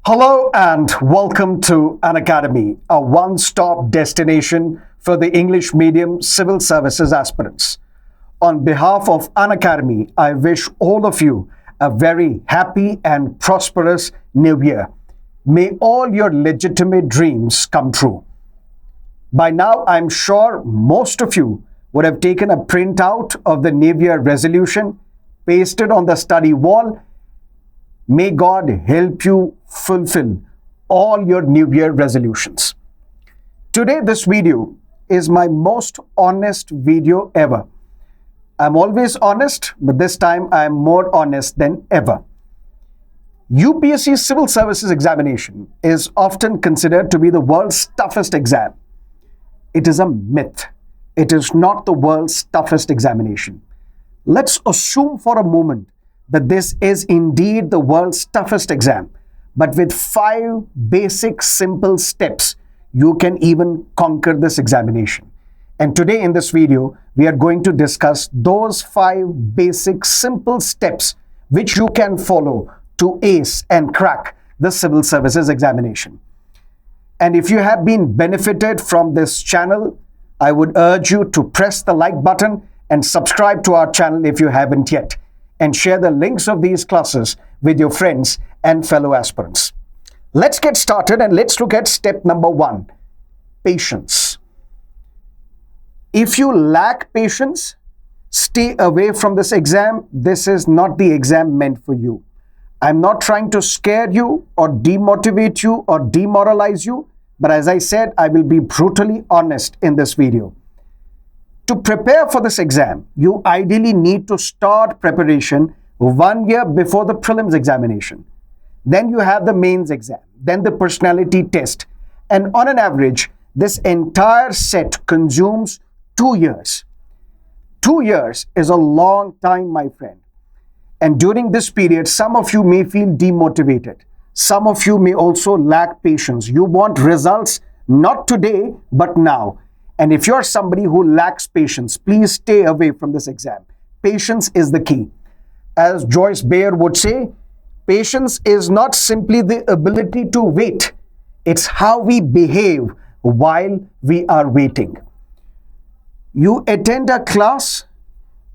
Hello and welcome to Unacademy, a one-stop destination for the English medium civil services aspirants. On behalf of Unacademy, I wish all of you a very happy and prosperous new year. May all your legitimate dreams come true. By now, I'm sure most of you would have taken a printout of the New Year resolution, pasted on the study wall. May God help you fulfill all your New Year resolutions. Today, this video is my most honest video ever. I'm always honest, but this time I am more honest than ever. UPSC Civil Services examination is often considered to be the world's toughest exam. It is a myth. It is not the world's toughest examination. Let's assume for a moment that this is indeed the world's toughest exam, but with 5 basic simple steps, you can even conquer this examination. And today in this video, we are going to discuss those 5 basic simple steps which you can follow to ace and crack the civil services examination. And if you have been benefited from this channel, I would urge you to press the like button and subscribe to our channel if you haven't yet, and share the links of these classes with your friends and fellow aspirants. Let's get started and let's look at step number 1, patience. If you lack patience, stay away from this exam. This is not the exam meant for you. I'm not trying to scare you or demotivate you or demoralize you, but as I said, I will be brutally honest in this video. To prepare for this exam, you ideally need to start preparation 1 year before the prelims examination. Then you have the mains exam, then the personality test. And on an average, this entire set consumes 2 years. 2 years is a long time, my friend. And during this period, some of you may feel demotivated. Some of you may also lack patience. You want results not today, but now. And if you're somebody who lacks patience, please stay away from this exam. Patience is the key. As Joyce Bayer would say, patience is not simply the ability to wait. It's how we behave while we are waiting. You attend a class,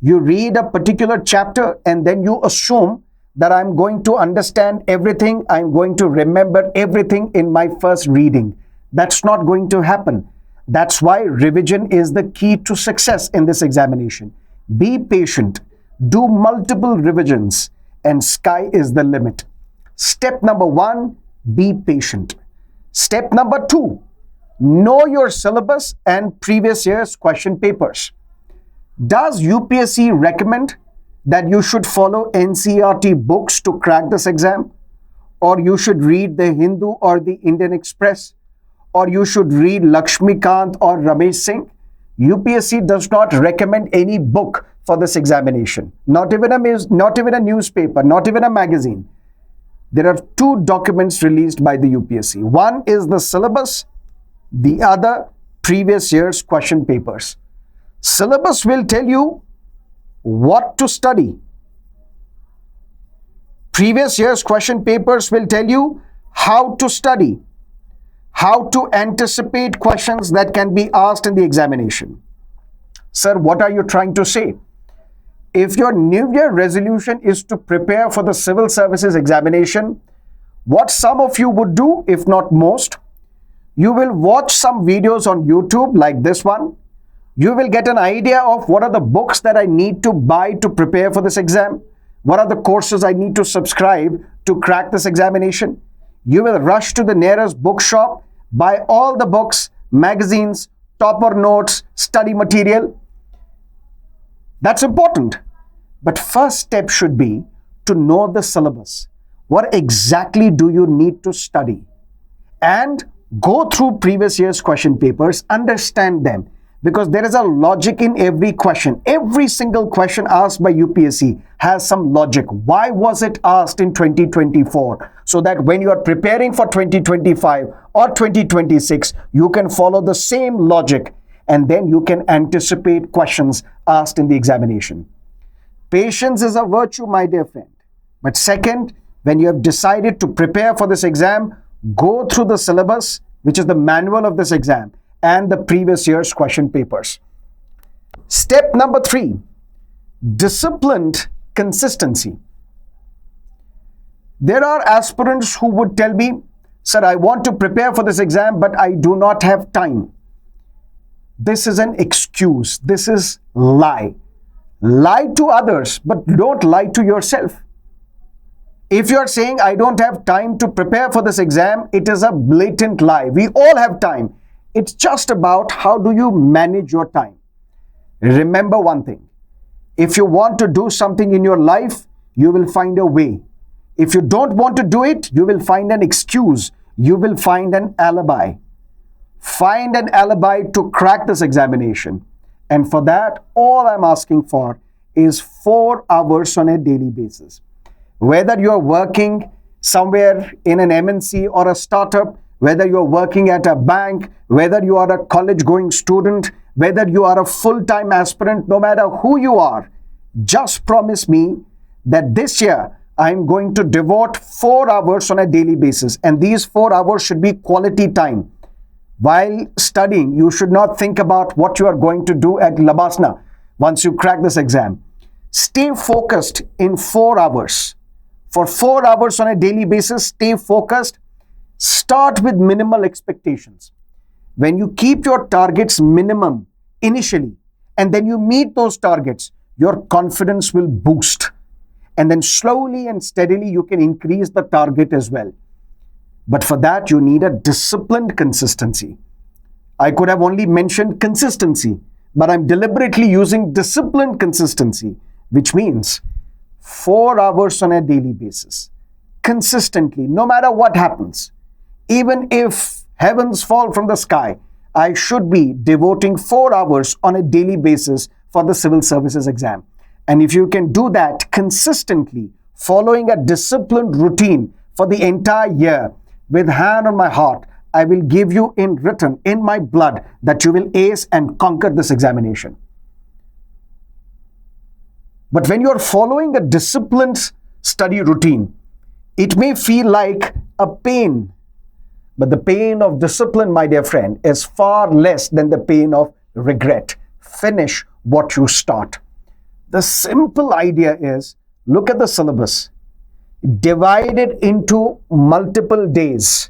you read a particular chapter, and then you assume that I'm going to understand everything, I'm going to remember everything in my first reading. That's not going to happen. That's why revision is the key to success in this examination. Be patient, do multiple revisions, and sky is the limit. Step number 1, be patient. Step number 2, know your syllabus and previous year's question papers. Does UPSC recommend that you should follow NCERT books to crack this exam? Or you should read the Hindu or the Indian Express? Or you should read Lakshmikant or Ramesh Singh? UPSC does not recommend any book for this examination. Not even a newspaper, not even a magazine. There are 2 documents released by the UPSC. One is the syllabus, the other previous year's question papers. Syllabus will tell you what to study. Previous year's question papers will tell you how to study, how to anticipate questions that can be asked in the examination. Sir, what are you trying to say? If your New Year resolution is to prepare for the civil services examination, what some of you would do, if not most, you will watch some videos on YouTube like this one. You will get an idea of what are the books that I need to buy to prepare for this exam. What are the courses I need to subscribe to crack this examination? You will rush to the nearest bookshop, buy all the books, magazines, topper notes, study material. That's important. But first step should be to know the syllabus. What exactly do you need to study? And go through previous year's question papers, understand them. Because there is a logic in every question. Every single question asked by UPSC has some logic. Why was it asked in 2024? So that when you are preparing for 2025 or 2026, you can follow the same logic and then you can anticipate questions asked in the examination. Patience is a virtue, my dear friend. But second, when you have decided to prepare for this exam, go through the syllabus, which is the manual of this exam, and the previous year's question papers. Step number 3, disciplined consistency. There are aspirants who would tell me, sir, I want to prepare for this exam, but I do not have time. This is an excuse. This is lie. Lie to others, but don't lie to yourself. If you're saying, I don't have time to prepare for this exam, it is a blatant lie. We all have time. It's just about how do you manage your time. Remember one thing. If you want to do something in your life, you will find a way. If you don't want to do it, you will find an excuse. You will find an alibi. Find an alibi to crack this examination. And for that, all I'm asking for is 4 hours on a daily basis. Whether you're working somewhere in an MNC or a startup, whether you're working at a bank, whether you are a college-going student, whether you are a full-time aspirant, no matter who you are, just promise me that this year I'm going to devote 4 hours on a daily basis. And these 4 hours should be quality time. While studying, you should not think about what you are going to do at Labasna once you crack this exam. Stay focused in 4 hours. For 4 hours on a daily basis, stay focused. Start with minimal expectations. When you keep your targets minimum initially, and then you meet those targets, your confidence will boost. And then slowly and steadily, you can increase the target as well. But for that, you need a disciplined consistency. I could have only mentioned consistency, but I'm deliberately using disciplined consistency, which means 4 hours on a daily basis, consistently, no matter what happens. Even if heavens fall from the sky, I should be devoting 4 hours on a daily basis for the civil services exam. And if you can do that consistently, following a disciplined routine for the entire year, with hand on my heart, I will give you in written, in my blood, that you will ace and conquer this examination. But when you are following a disciplined study routine, it may feel like a pain. But the pain of discipline, my dear friend, is far less than the pain of regret. Finish what you start. The simple idea is, look at the syllabus. Divide it into multiple days,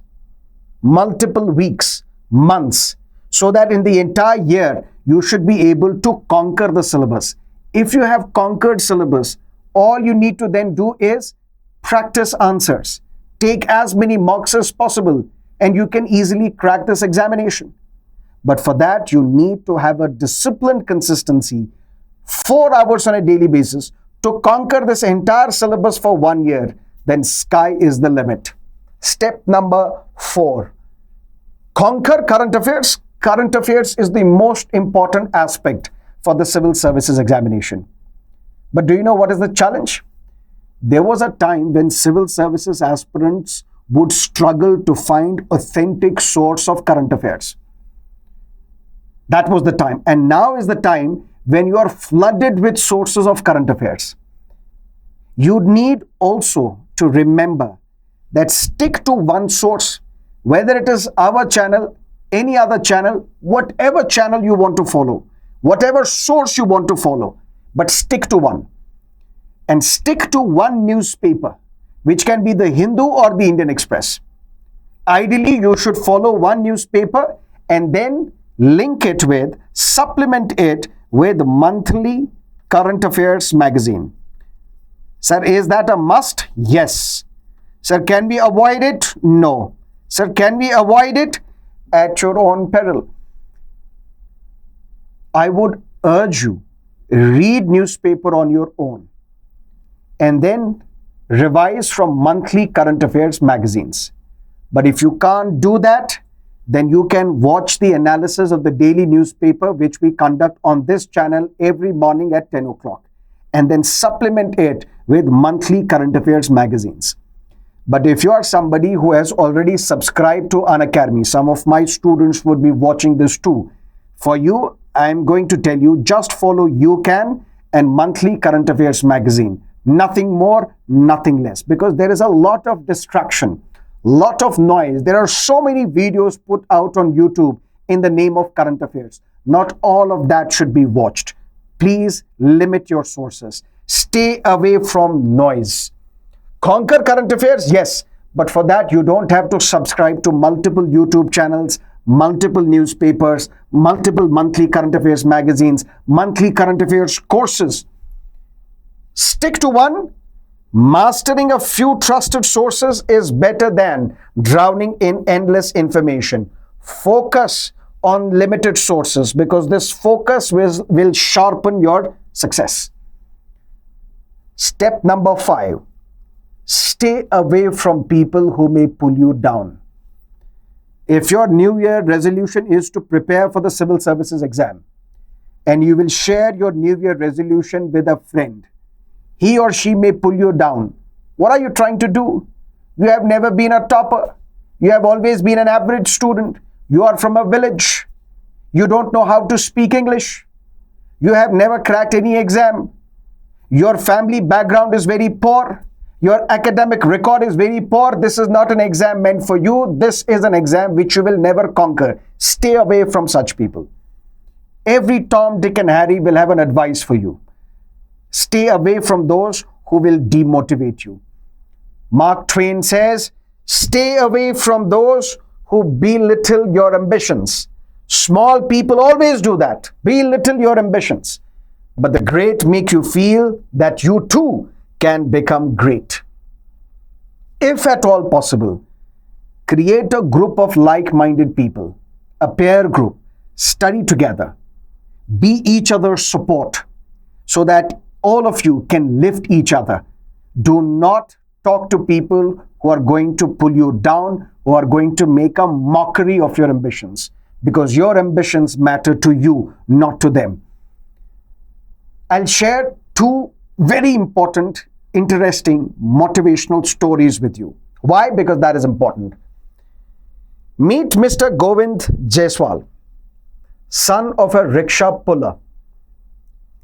multiple weeks, months, so that in the entire year, you should be able to conquer the syllabus. If you have conquered syllabus, all you need to then do is practice answers. Take as many mocks as possible, and you can easily crack this examination. But for that, you need to have a disciplined consistency, 4 hours on a daily basis, to conquer this entire syllabus for 1 year. Then sky is the limit. Step number 4. Conquer current affairs. Current affairs is the most important aspect for the civil services examination. But do you know what is the challenge? There was a time when civil services aspirants would struggle to find authentic source of current affairs. That was the time. And now is the time when you are flooded with sources of current affairs. You need also to remember that stick to one source, whether it is our channel, any other channel, whatever channel you want to follow, whatever source you want to follow, but stick to one. And stick to one newspaper, which can be the Hindu or the Indian Express. Ideally, you should follow one newspaper and then link it with, supplement it with monthly current affairs magazine. Sir, is that a must? Yes. Sir, can we avoid it? No. Sir, can we avoid it? At your own peril. I would urge you, read newspaper on your own and then revise from monthly current affairs magazines. But if you can't do that, then you can watch the analysis of the daily newspaper, which we conduct on this channel every morning at 10 o'clock, and then supplement it with monthly current affairs magazines. But if you are somebody who has already subscribed to Unacademy, some of my students would be watching this too. For you, I am going to tell you, just follow You Can and monthly current affairs magazine. Nothing more, nothing less. Because there is a lot of distraction, lot of noise. There are so many videos put out on YouTube in the name of current affairs. Not all of that should be watched. Please limit your sources. Stay away from noise. Conquer current affairs, yes. But for that, you don't have to subscribe to multiple YouTube channels, multiple newspapers, multiple monthly current affairs magazines, monthly current affairs courses. Stick to one. Mastering a few trusted sources is better than drowning in endless information. Focus on limited sources because this focus will sharpen your success. Step number 5. Stay away from people who may pull you down. If your New Year resolution is to prepare for the civil services exam and you will share your New Year resolution with a friend, he or she may pull you down. What are you trying to do? You have never been a topper. You have always been an average student. You are from a village. You don't know how to speak English. You have never cracked any exam. Your family background is very poor. Your academic record is very poor. This is not an exam meant for you. This is an exam which you will never conquer. Stay away from such people. Every Tom, Dick and Harry will have an advice for you. Stay away from those who will demotivate you. Mark Twain says, stay away from those who belittle your ambitions. Small people always do that. Belittle your ambitions. But the great make you feel that you too can become great. If at all possible, create a group of like-minded people, a peer group, study together, be each other's support so that all of you can lift each other. Do not talk to people who are going to pull you down, who are going to make a mockery of your ambitions, because your ambitions matter to you, not to them. I'll share 2 very important, interesting, motivational stories with you. Why? Because that is important. Meet Mr. Govind Jaiswal, son of a rickshaw puller.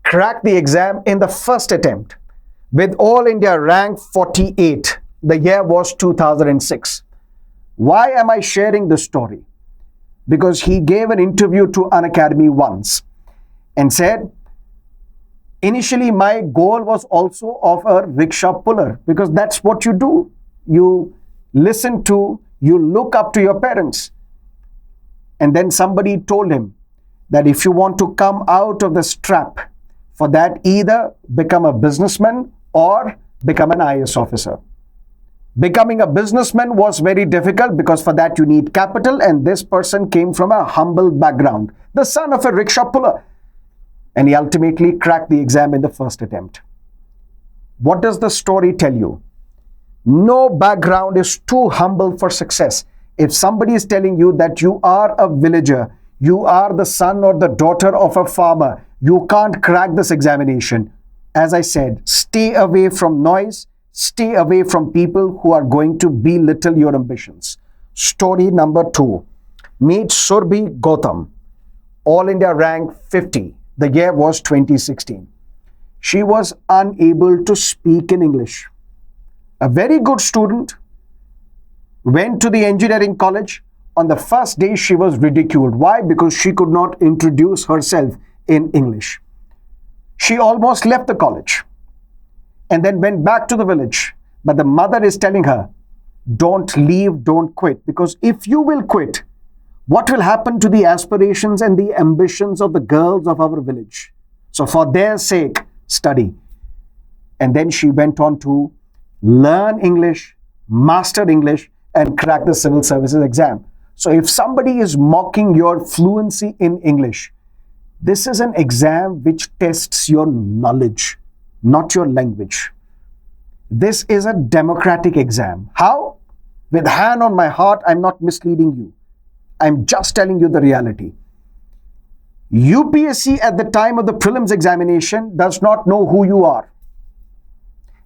Cracked the exam in the first attempt with All India rank 48. The year was 2006. Why am I sharing this story? Because he gave an interview to Unacademy once and said, initially my goal was also of a rickshaw puller, because that's what you do. You listen to, you look up to your parents. And then somebody told him that if you want to come out of this trap, for that either become a businessman or become an IAS officer. Becoming a businessman was very difficult because for that you need capital, and this person came from a humble background, the son of a rickshaw puller. And he ultimately cracked the exam in the first attempt. What does the story tell you? No background is too humble for success. If somebody is telling you that you are a villager, you are the son or the daughter of a farmer, you can't crack this examination. As I said, stay away from noise, stay away from people who are going to belittle your ambitions. Story number 2. Meet Surbhi Gautam, All India rank 50. The year was 2016. She was unable to speak in English. A very good student, went to the engineering college. On the first day, she was ridiculed. Why? Because she could not introduce herself in English. She almost left the college and then went back to the village. But the mother is telling her, don't leave, don't quit. Because if you will quit, what will happen to the aspirations and the ambitions of the girls of our village? So for their sake, study. And then she went on to learn English, master English, and crack the civil services exam. So if somebody is mocking your fluency in English, this is an exam which tests your knowledge, not your language. This is a democratic exam. How? With hand on my heart, I'm not misleading you. I'm just telling you the reality. UPSC at the time of the prelims examination does not know who you are.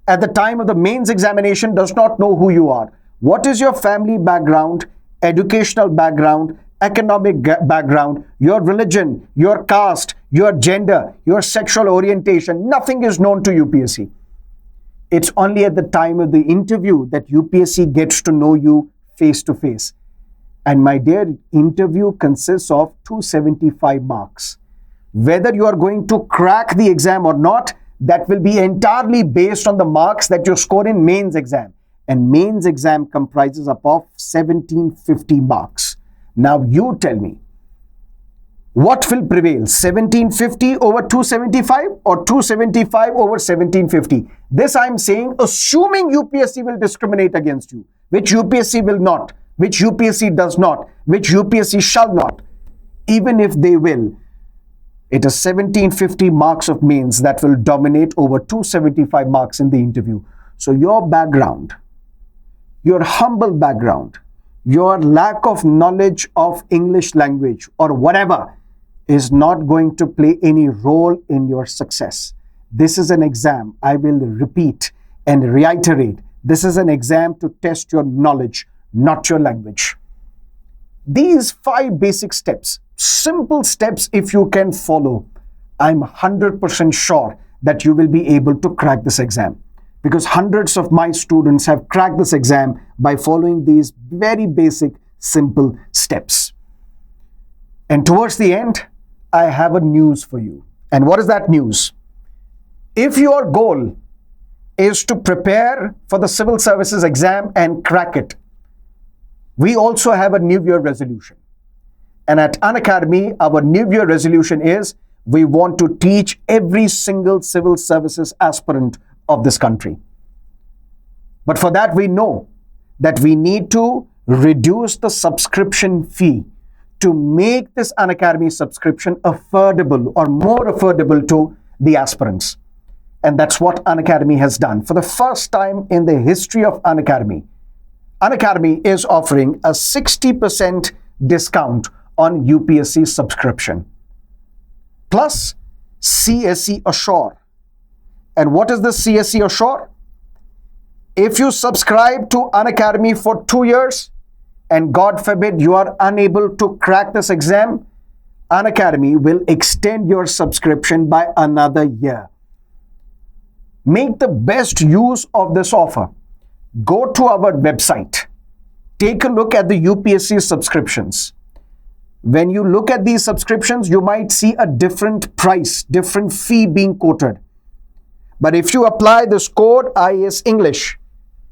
At the time of the mains examination does not know who you are. What is your family background, educational background, economic background, your religion, your caste, your gender, your sexual orientation? Nothing is known to UPSC. It's only at the time of the interview that UPSC gets to know you face to face. And my dear, interview consists of 275 marks. Whether you are going to crack the exam or not, that will be entirely based on the marks that you score in mains exam. And mains exam comprises up of 1750 marks. Now you tell me, what will prevail? 1750 over 275 or 275 over 1750? This I'm saying assuming UPSC will discriminate against you, which UPSC will not, which UPSC does not, which UPSC shall not. Even if they will, it is 1750 marks of mains that will dominate over 275 marks in the interview. So your background, your humble background, your lack of knowledge of English language or whatever is not going to play any role in your success. This is an exam, I will repeat and reiterate, this is an exam to test your knowledge, not your language. These 5 basic steps, simple steps if you can follow, I'm 100% sure that you will be able to crack this exam. Because hundreds of my students have cracked this exam by following these very basic, simple steps. And towards the end, I have a news for you. And what is that news? If your goal is to prepare for the civil services exam and crack it, we also have a New Year resolution. And at Unacademy, our New Year resolution is we want to teach every single civil services aspirant of this country. But for that, we know that we need to reduce the subscription fee to make this Unacademy subscription affordable or more affordable to the aspirants. And that's what Unacademy has done. For the first time in the history of Unacademy, Unacademy is offering a 60% discount on UPSC subscription. Plus CSE Assure. And what is the CSE Assure? If you subscribe to Unacademy for 2 years, and God forbid you are unable to crack this exam, Unacademy will extend your subscription by another year. Make the best use of this offer. Go to our website. Take a look at the UPSC subscriptions. When you look at these subscriptions, you might see a different price, different fee being quoted. But if you apply this code IAS English,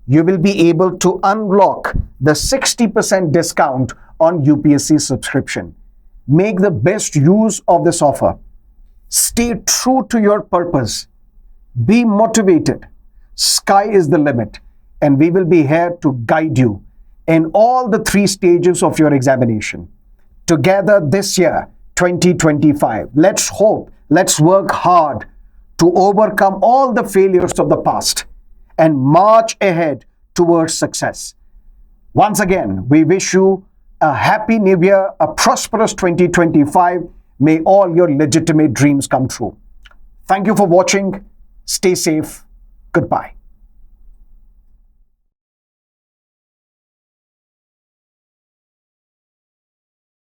you will be able to unlock the 60% discount on UPSC subscription. Make the best use of this offer. Stay true to your purpose. Be motivated. Sky is the limit, and we will be here to guide you in all the 3 stages of your examination. Together this year, 2025, let's hope, let's work hard to overcome all the failures of the past and march ahead towards success. Once again, we wish you a happy new year, a prosperous 2025. May all your legitimate dreams come true. Thank you for watching. Stay safe. Goodbye.